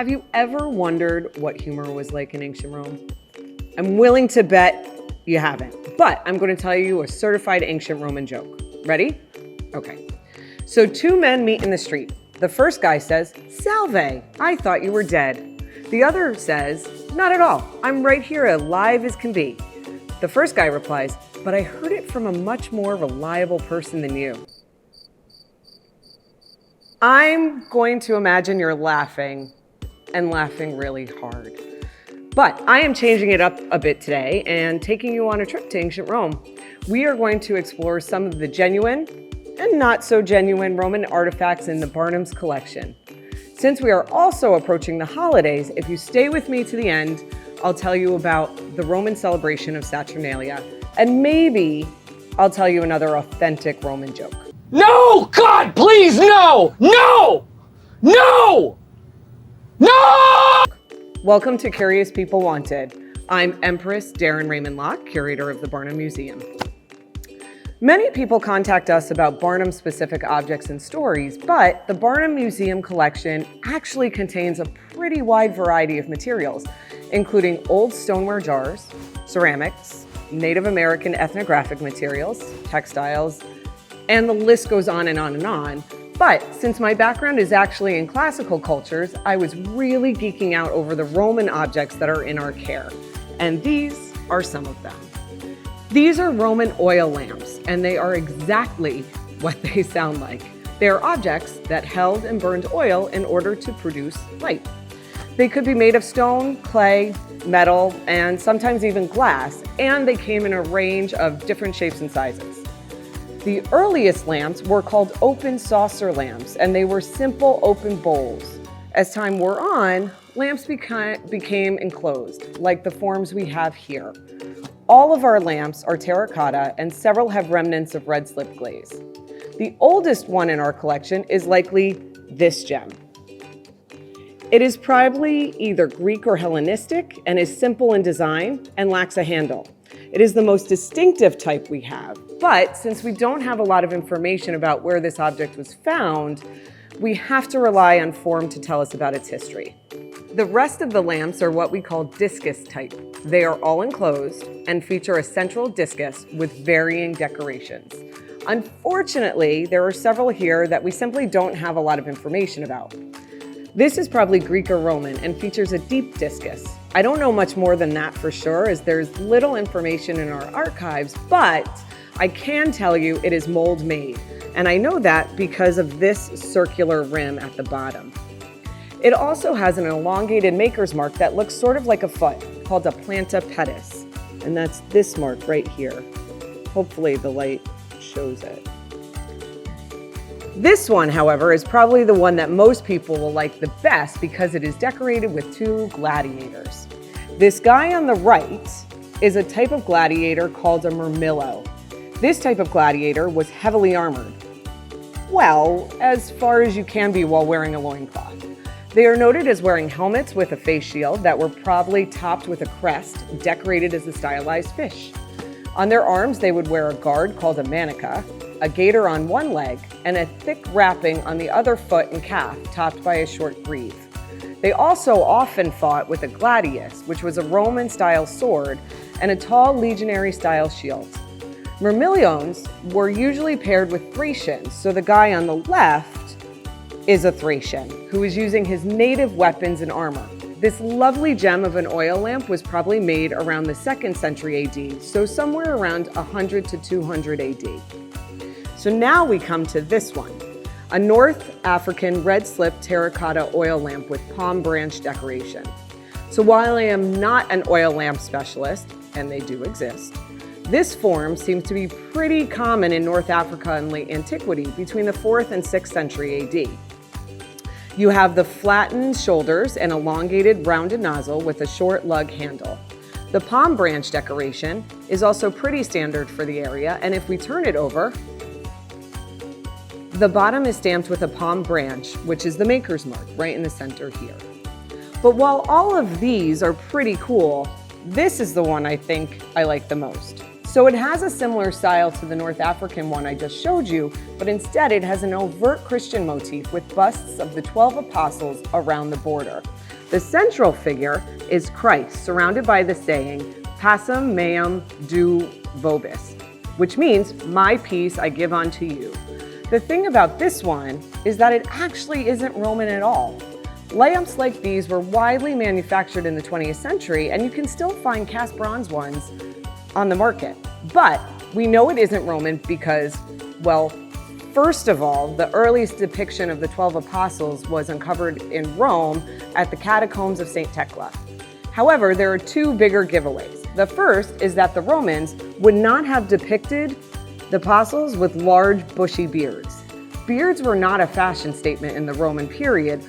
Have you ever wondered what humor was like in ancient Rome? I'm willing to bet you haven't, but I'm going to tell you a certified ancient Roman joke. Ready? Okay. So two men meet in the street. The first guy says, "Salve, I thought you were dead." The other says, "Not at all. I'm right here, alive as can be." The first guy replies, "But I heard it from a much more reliable person than you." I'm going to imagine you're laughing and laughing really hard. But I am changing it up a bit today and taking you on a trip to ancient Rome. We are going to explore some of the genuine and not so genuine Roman artifacts in the Barnum's collection. Since we are also approaching the holidays, if you stay with me to the end, I'll tell you about the Roman celebration of Saturnalia, and maybe I'll tell you another authentic Roman joke. No! God, please, no! No! No! No! Welcome to Curious People Wanted. I'm Empress Daryn Reyman-Lock, curator of the Barnum Museum. Many people contact us about Barnum-specific objects and stories, but the Barnum Museum collection actually contains a pretty wide variety of materials, including old stoneware jars, ceramics, Native American ethnographic materials, textiles, and the list goes on and on and on. But since my background is actually in classical cultures, I was really geeking out over the Roman objects that are in our care. And these are some of them. These are Roman oil lamps, and they are exactly what they sound like. They are objects that held and burned oil in order to produce light. They could be made of stone, clay, metal, and sometimes even glass, and they came in a range of different shapes and sizes. The earliest lamps were called open saucer lamps, and they were simple open bowls. As time wore on, lamps became enclosed, like the forms we have here. All of our lamps are terracotta, and several have remnants of red slip glaze. The oldest one in our collection is likely this gem. It is probably either Greek or Hellenistic and is simple in design and lacks a handle. It is the most distinctive type we have, but since we don't have a lot of information about where this object was found, we have to rely on form to tell us about its history. The rest of the lamps are what we call discus type. They are all enclosed and feature a central discus with varying decorations. Unfortunately, there are several here that we simply don't have a lot of information about. This is probably Greek or Roman and features a deep discus. I don't know much more than that for sure, as there's little information in our archives, but I can tell you it is mold made, and I know that because of this circular rim at the bottom. It also has an elongated maker's mark that looks sort of like a foot, called a planta pedis, and that's this mark right here. Hopefully the light shows it. This one, however, is probably the one that most people will like the best because it is decorated with two gladiators. This guy on the right is a type of gladiator called a murmillo. This type of gladiator was heavily armored. Well, as far as you can be while wearing a loincloth. They are noted as wearing helmets with a face shield that were probably topped with a crest decorated as a stylized fish. On their arms, they would wear a guard called a manica, a gaiter on one leg, and a thick wrapping on the other foot and calf, topped by a short greave. They also often fought with a gladius, which was a Roman-style sword, and a tall legionary-style shield. Murmillones were usually paired with Thracians, so the guy on the left is a Thracian, who is using his native weapons and armor. This lovely gem of an oil lamp was probably made around the 2nd century AD, so somewhere around 100 to 200 AD. So now we come to this one, a North African red slip terracotta oil lamp with palm branch decoration. So while I am not an oil lamp specialist, and they do exist, this form seems to be pretty common in North Africa in late antiquity, between the 4th and 6th century AD. You have the flattened shoulders and elongated rounded nozzle with a short lug handle. The palm branch decoration is also pretty standard for the area, and if we turn it over, the bottom is stamped with a palm branch, which is the maker's mark right in the center here. But while all of these are pretty cool, this is the one I think I like the most. So it has a similar style to the North African one I just showed you, but instead it has an overt Christian motif with busts of the 12 apostles around the border. The central figure is Christ, surrounded by the saying, "Pacem meum do vobis," which means, "My peace I give unto you." The thing about this one is that it actually isn't Roman at all. Lamps like these were widely manufactured in the 20th century, and you can still find cast bronze ones on the market. But we know it isn't Roman because, well, first of all, the earliest depiction of the 12 apostles was uncovered in Rome at the catacombs of St. Thecla. However, there are two bigger giveaways. The first is that the Romans would not have depicted the apostles with large, bushy beards. Beards were not a fashion statement in the Roman period,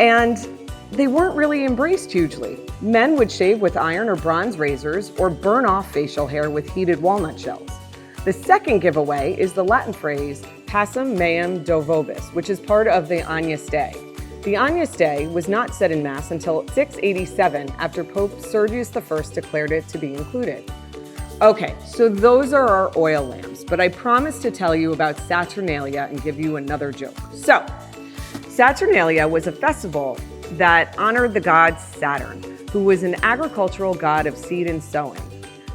and they weren't really embraced hugely. Men would shave with iron or bronze razors or burn off facial hair with heated walnut shells. The second giveaway is the Latin phrase "Pacem meum do vobis," which is part of the Agnus Dei. The Agnus Dei was not said in Mass until 687 after Pope Sergius I declared it to be included. Okay, so those are our oil lamps, but I promised to tell you about Saturnalia and give you another joke. So, Saturnalia was a festival that honored the god Saturn, who was an agricultural god of seed and sowing.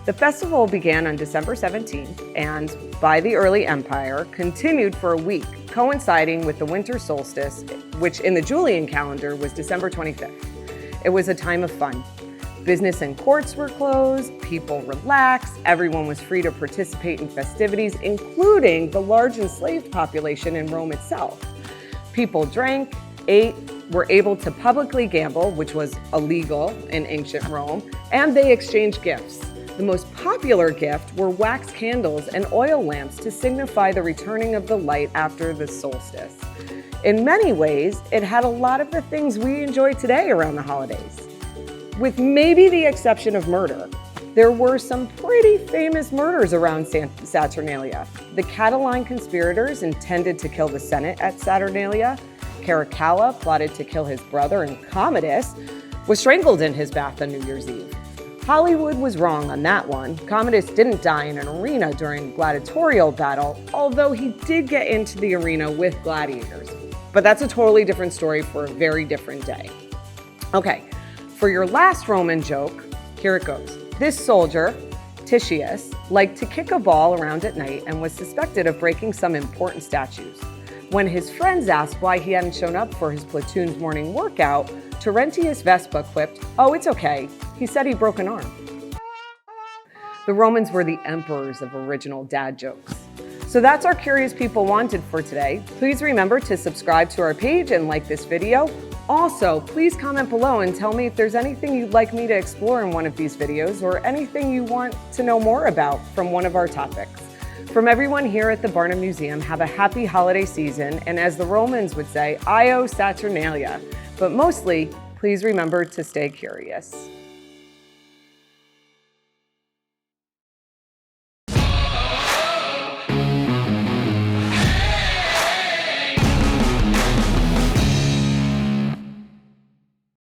The festival began on December 17th and, by the early empire, continued for a week, coinciding with the winter solstice, which in the Julian calendar was December 25th. It was a time of fun. Business and courts were closed, people relaxed, everyone was free to participate in festivities, including the large enslaved population in Rome itself. People drank, ate, were able to publicly gamble, which was illegal in ancient Rome, and they exchanged gifts. The most popular gift were wax candles and oil lamps to signify the returning of the light after the solstice. In many ways, it had a lot of the things we enjoy today around the holidays. With maybe the exception of murder. There were some pretty famous murders around Saturnalia. The Catalan conspirators intended to kill the Senate at Saturnalia. Terracotta plotted to kill his brother, and Commodus was strangled in his bath on New Year's Eve. Hollywood was wrong on that one. Commodus didn't die in an arena during gladiatorial battle, although he did get into the arena with gladiators. But that's a totally different story for a very different day. Okay, for your last Roman joke, here it goes. This soldier, Titius, liked to kick a ball around at night and was suspected of breaking some important statues. When his friends asked why he hadn't shown up for his platoon's morning workout, Terentius Vespa quipped, "Oh, it's okay. He said he broke an arm." The Romans were the emperors of original dad jokes. So that's our Curious People Wanted for today. Please remember to subscribe to our page and like this video. Also, please comment below and tell me if there's anything you'd like me to explore in one of these videos or anything you want to know more about from one of our topics. From everyone here at the Barnum Museum, have a happy holiday season, and as the Romans would say, Io Saturnalia. But mostly, please remember to stay curious.